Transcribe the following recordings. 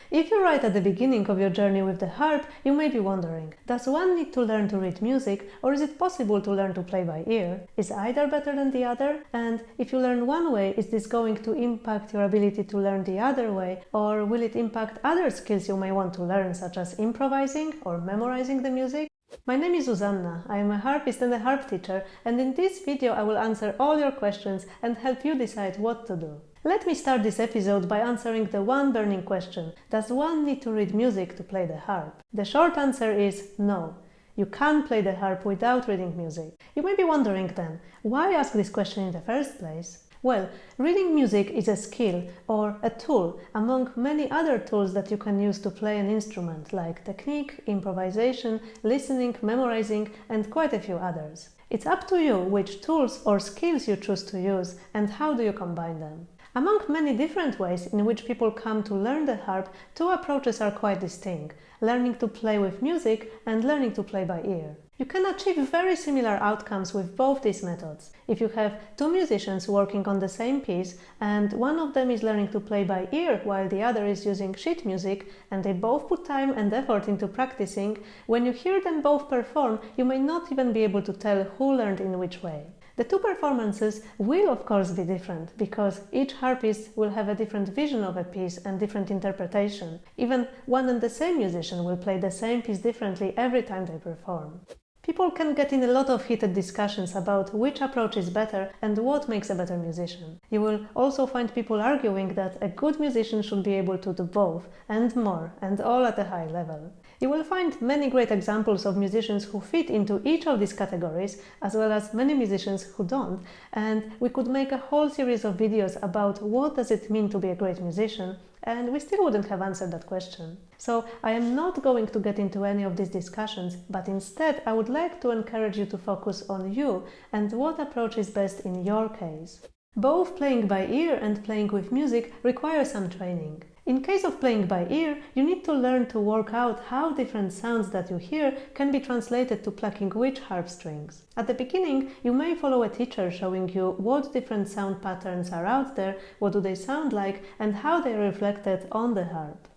If you're right at the beginning of your journey with the harp, you may be wondering, does one need to learn to read music, or is it possible to learn to play by ear? Is either better than the other? And if you learn one way, is this going to impact your ability to learn the other way, or will it impact other skills you may want to learn, such as improvising or memorizing the music? My name is Zuzanna, I am a harpist and a harp teacher, and in this video I will answer all your questions and help you decide what to do. Let me start this episode by answering the one burning question: does one need to read music to play the harp? The short answer is no. You can't play the harp without reading music. You may be wondering then, why ask this question in the first place? Well, reading music is a skill or a tool among many other tools that you can use to play an instrument, like technique, improvisation, listening, memorizing, and quite a few others. It's up to you which tools or skills you choose to use and how do you combine them. Among many different ways in which people come to learn the harp, two approaches are quite distinct: learning to play with music and learning to play by ear. You can achieve very similar outcomes with both these methods. If you have two musicians working on the same piece and one of them is learning to play by ear while the other is using sheet music, and they both put time and effort into practicing, when you hear them both perform, you may not even be able to tell who learned in which way. The two performances will of course be different, because each harpist will have a different vision of a piece and different interpretation. Even one and the same musician will play the same piece differently every time they perform. People can get in a lot of heated discussions about which approach is better and what makes a better musician. You will also find people arguing that a good musician should be able to do both, and more, and all at a high level. You will find many great examples of musicians who fit into each of these categories, as well as many musicians who don't, and we could make a whole series of videos about what does it mean to be a great musician, and we still wouldn't have answered that question. So I am not going to get into any of these discussions, but instead I would like to encourage you to focus on you and what approach is best in your case. Both playing by ear and playing with music require some training. In case of playing by ear, you need to learn to work out how different sounds that you hear can be translated to plucking which harp strings. At the beginning, you may follow a teacher showing you what different sound patterns are out there, what do they sound like, and how they are reflected on the harp.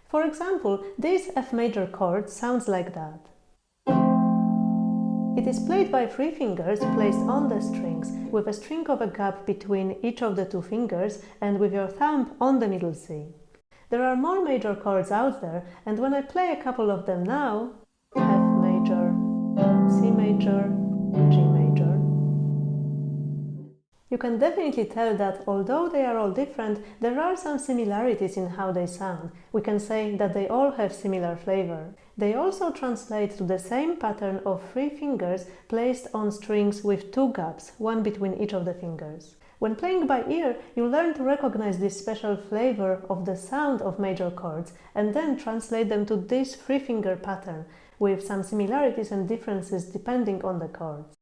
For example, this F major chord sounds like that. It is played by 3 fingers placed on the strings, with a string of a gap between each of the 2 fingers and with your thumb on the middle C. There are more major chords out there, and when I play a couple of them now, F major, C major, G major, you can definitely tell that although they are all different, there are some similarities in how they sound. We can say that they all have similar flavor. They also translate to the same pattern of 3 fingers placed on strings with 2 gaps, one between each of the fingers. When playing by ear, you learn to recognize this special flavor of the sound of major chords and then translate them to this 3-finger pattern, with some similarities and differences depending on the chords.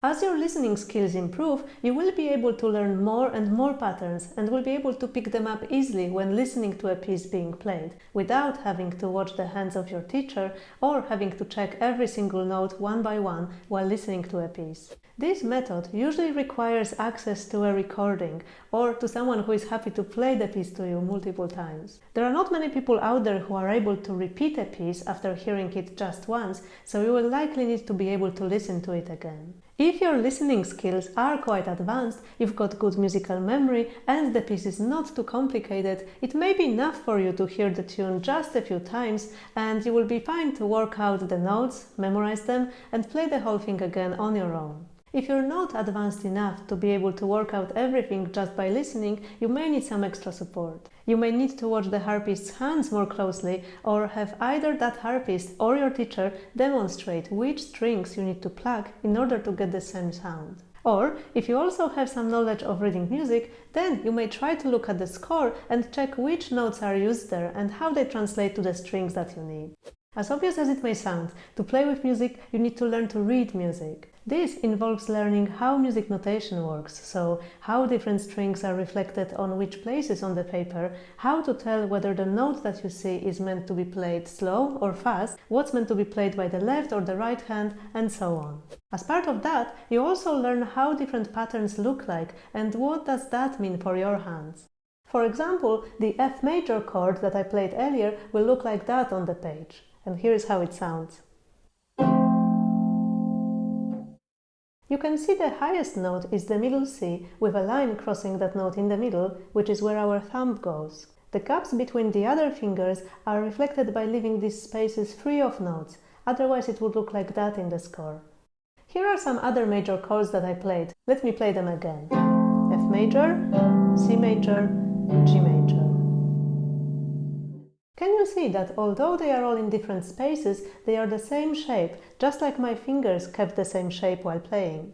As your listening skills improve, you will be able to learn more and more patterns and will be able to pick them up easily when listening to a piece being played, without having to watch the hands of your teacher or having to check every single note one by one while listening to a piece. This method usually requires access to a recording or to someone who is happy to play the piece to you multiple times. There are not many people out there who are able to repeat a piece after hearing it just once, so you will likely need to be able to listen to it again. If your listening skills are quite advanced, you've got good musical memory and the piece is not too complicated, it may be enough for you to hear the tune just a few times and you will be fine to work out the notes, memorize them and play the whole thing again on your own. If you're not advanced enough to be able to work out everything just by listening, you may need some extra support. You may need to watch the harpist's hands more closely or have either that harpist or your teacher demonstrate which strings you need to pluck in order to get the same sound. Or, if you also have some knowledge of reading music, then you may try to look at the score and check which notes are used there and how they translate to the strings that you need. As obvious as it may sound, to play with music you need to learn to read music. This involves learning how music notation works, so how different strings are reflected on which places on the paper, how to tell whether the note that you see is meant to be played slow or fast, what's meant to be played by the left or the right hand, and so on. As part of that, you also learn how different patterns look like and what does that mean for your hands. For example, the F major chord that I played earlier will look like that on the page. And here is how it sounds. You can see the highest note is the middle C, with a line crossing that note in the middle, which is where our thumb goes. The gaps between the other fingers are reflected by leaving these spaces free of notes, otherwise it would look like that in the score. Here are some other major chords that I played. Let me play them again. F major, C major, G major. Can you see that although they are all in different spaces, they are the same shape, just like my fingers kept the same shape while playing?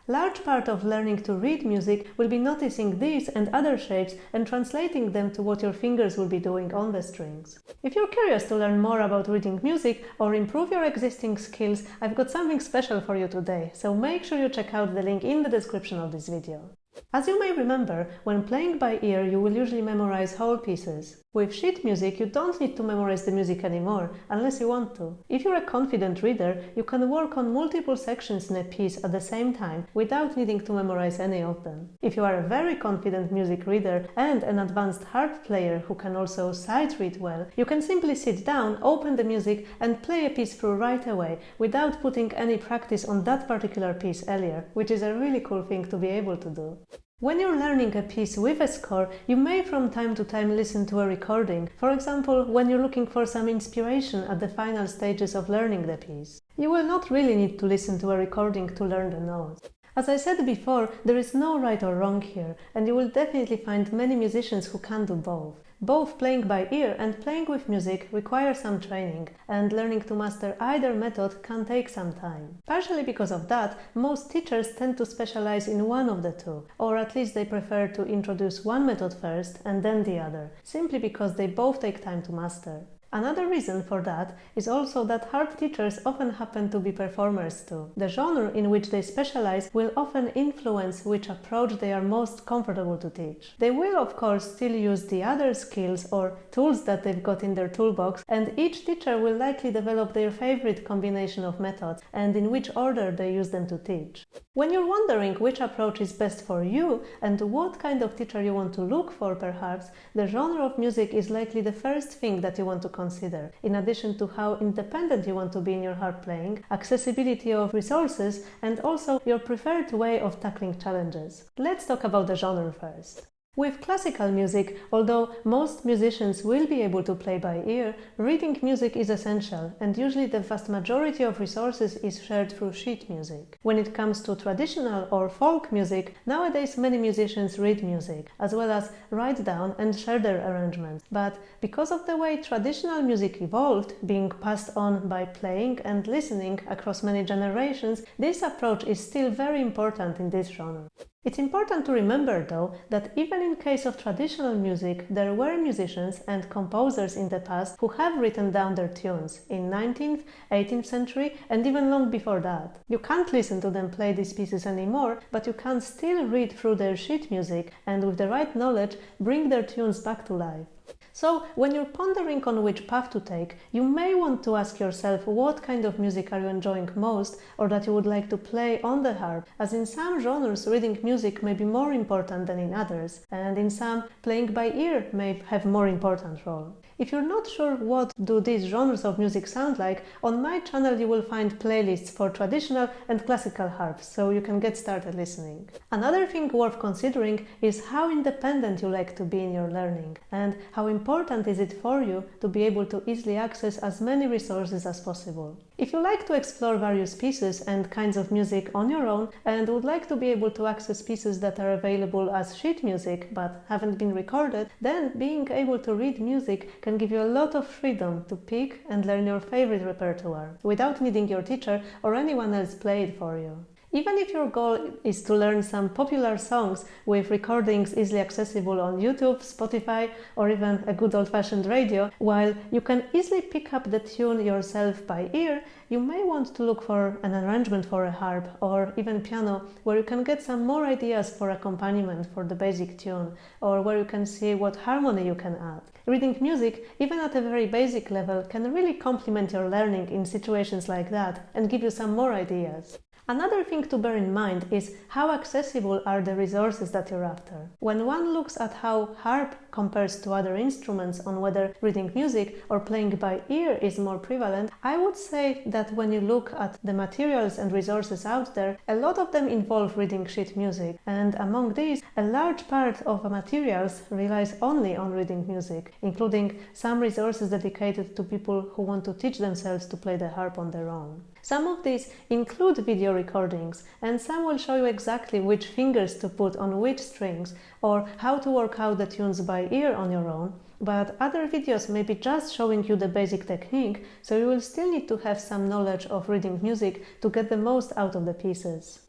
Large part of learning to read music will be noticing these and other shapes and translating them to what your fingers will be doing on the strings. If you're curious to learn more about reading music or improve your existing skills, I've got something special for you today, so make sure you check out the link in the description of this video. As you may remember, when playing by ear you will usually memorize whole pieces. With sheet music you don't need to memorize the music anymore, unless you want to. If you're a confident reader, you can work on multiple sections in a piece at the same time without needing to memorize any of them. If you are a very confident music reader and an advanced harp player who can also sight read well, you can simply sit down, open the music and play a piece through right away without putting any practice on that particular piece earlier, which is a really cool thing to be able to do. When you're learning a piece with a score, you may from time to time listen to a recording, for example, when you're looking for some inspiration at the final stages of learning the piece. You will not really need to listen to a recording to learn the notes. As I said before, there is no right or wrong here, and you will definitely find many musicians who can do both. Both playing by ear and playing with music require some training, and learning to master either method can take some time. Partially because of that, most teachers tend to specialize in one of the two, or at least they prefer to introduce one method first and then the other, simply because they both take time to master. Another reason for that is also that harp teachers often happen to be performers too. The genre in which they specialize will often influence which approach they are most comfortable to teach. They will of course still use the other skills or tools that they've got in their toolbox, and each teacher will likely develop their favorite combination of methods and in which order they use them to teach. When you're wondering which approach is best for you and what kind of teacher you want to look for perhaps, the genre of music is likely the first thing that you want to consider, in addition to how independent you want to be in your harp playing, accessibility of resources, and also your preferred way of tackling challenges. Let's talk about the genre first. With classical music, although most musicians will be able to play by ear, reading music is essential, and usually the vast majority of resources is shared through sheet music. When it comes to traditional or folk music, nowadays many musicians read music, as well as write down and share their arrangements. But because of the way traditional music evolved, being passed on by playing and listening across many generations, this approach is still very important in this genre. It's important to remember, though, that even in case of traditional music, there were musicians and composers in the past who have written down their tunes in 19th, 18th century and even long before that. You can't listen to them play these pieces anymore, but you can still read through their sheet music and with the right knowledge bring their tunes back to life. So, when you're pondering on which path to take, you may want to ask yourself what kind of music are you enjoying most or that you would like to play on the harp, as in some genres reading music may be more important than in others, and in some playing by ear may have more important role. If you're not sure what do these genres of music sound like, on my channel you will find playlists for traditional and classical harps, so you can get started listening. Another thing worth considering is how independent you like to be in your learning, and how important is it for you to be able to easily access as many resources as possible. If you like to explore various pieces and kinds of music on your own and would like to be able to access pieces that are available as sheet music but haven't been recorded, then being able to read music can give you a lot of freedom to pick and learn your favorite repertoire without needing your teacher or anyone else play it for you. Even if your goal is to learn some popular songs with recordings easily accessible on YouTube, Spotify, or even a good old-fashioned radio, while you can easily pick up the tune yourself by ear, you may want to look for an arrangement for a harp or even piano where you can get some more ideas for accompaniment for the basic tune, or where you can see what harmony you can add. Reading music, even at a very basic level, can really complement your learning in situations like that and give you some more ideas. Another thing to bear in mind is how accessible are the resources that you're after. When one looks at how harp compares to other instruments on whether reading music or playing by ear is more prevalent, I would say that when you look at the materials and resources out there, a lot of them involve reading sheet music, and among these, a large part of the materials relies only on reading music, including some resources dedicated to people who want to teach themselves to play the harp on their own. Some of these include video recordings, and some will show you exactly which fingers to put on which strings or how to work out the tunes by ear on your own, but other videos may be just showing you the basic technique, so you will still need to have some knowledge of reading music to get the most out of the pieces.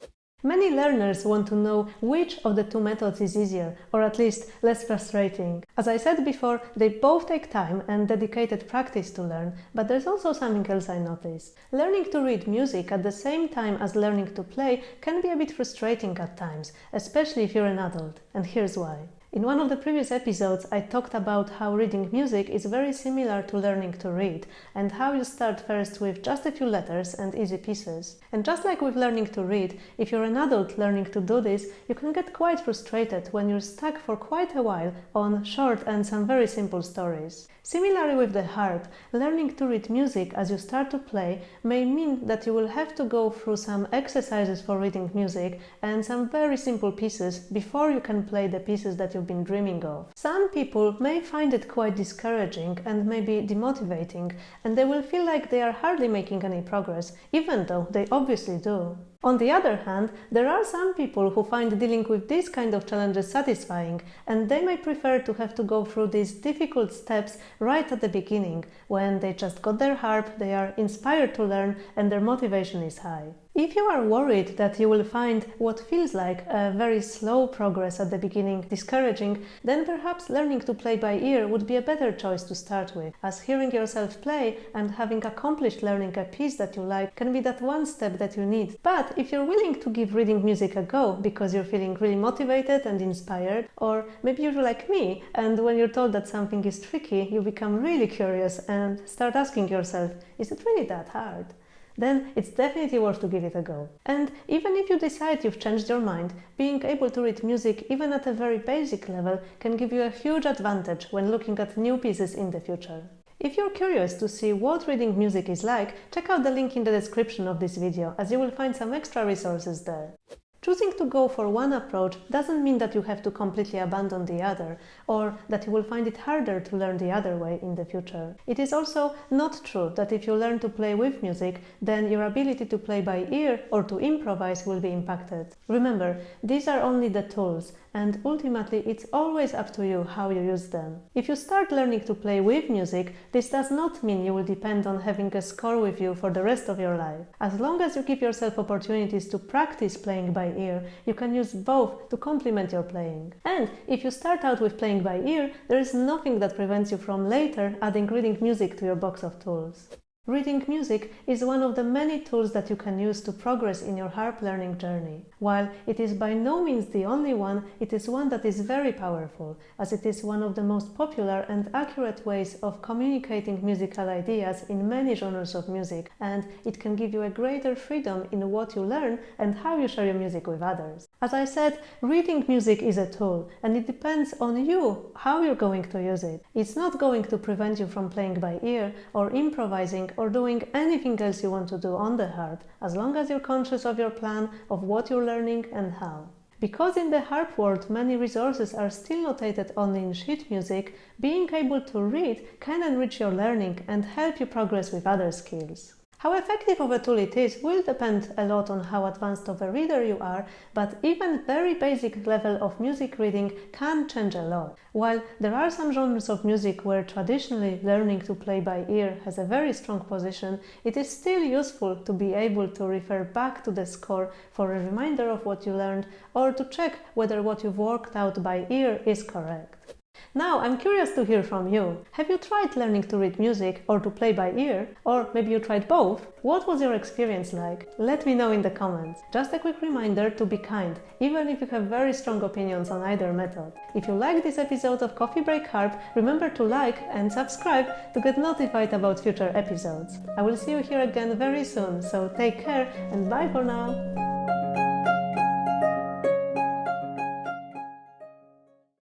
Many learners want to know which of the two methods is easier, or at least less frustrating. As I said before, they both take time and dedicated practice to learn, but there's also something else I noticed. Learning to read music at the same time as learning to play can be a bit frustrating at times, especially if you're an adult, and here's why. In one of the previous episodes, I talked about how reading music is very similar to learning to read, and how you start first with just a few letters and easy pieces. And just like with learning to read, if you're an adult learning to do this, you can get quite frustrated when you're stuck for quite a while on short and some very simple stories. Similarly with the harp, learning to read music as you start to play may mean that you will have to go through some exercises for reading music and some very simple pieces before you can play the pieces that you've been dreaming of. Some people may find it quite discouraging and maybe demotivating, and they will feel like they are hardly making any progress, even though they obviously do. On the other hand, there are some people who find dealing with these kind of challenges satisfying, and they may prefer to have to go through these difficult steps right at the beginning, when they just got their harp, they are inspired to learn, and their motivation is high. If you are worried that you will find what feels like a very slow progress at the beginning discouraging, then perhaps learning to play by ear would be a better choice to start with, as hearing yourself play and having accomplished learning a piece that you like can be that one step that you need. But if you're willing to give reading music a go because you're feeling really motivated and inspired, or maybe you're like me, and when you're told that something is tricky, you become really curious and start asking yourself, is it really that hard? Then it's definitely worth to give it a go. And even if you decide you've changed your mind, being able to read music even at a very basic level can give you a huge advantage when looking at new pieces in the future. If you're curious to see what reading music is like, check out the link in the description of this video, as you will find some extra resources there. Choosing to go for one approach doesn't mean that you have to completely abandon the other, or that you will find it harder to learn the other way in the future. It is also not true that if you learn to play with music, then your ability to play by ear or to improvise will be impacted. Remember, these are only the tools, and ultimately it's always up to you how you use them. If you start learning to play with music, this does not mean you will depend on having a score with you for the rest of your life. As long as you give yourself opportunities to practice playing by ear, you can use both to complement your playing. And if you start out with playing by ear, there is nothing that prevents you from later adding reading music to your box of tools. Reading music is one of the many tools that you can use to progress in your harp learning journey. While it is by no means the only one, it is one that is very powerful, as it is one of the most popular and accurate ways of communicating musical ideas in many genres of music, and it can give you a greater freedom in what you learn and how you share your music with others. As I said, reading music is a tool, and it depends on you how you're going to use it. It's not going to prevent you from playing by ear or improvising or doing anything else you want to do on the harp, as long as you're conscious of your plan, of what you're learning and how. Because in the harp world many resources are still notated only in sheet music, being able to read can enrich your learning and help you progress with other skills. How effective of a tool it is will depend a lot on how advanced of a reader you are, but even very basic level of music reading can change a lot. While there are some genres of music where traditionally learning to play by ear has a very strong position, it is still useful to be able to refer back to the score for a reminder of what you learned, or to check whether what you've worked out by ear is correct. Now, I'm curious to hear from you. Have you tried learning to read music or to play by ear? Or maybe you tried both? What was your experience like? Let me know in the comments. Just a quick reminder to be kind, even if you have very strong opinions on either method. If you like this episode of Coffee Break Harp, remember to like and subscribe to get notified about future episodes. I will see you here again very soon, so take care and bye for now!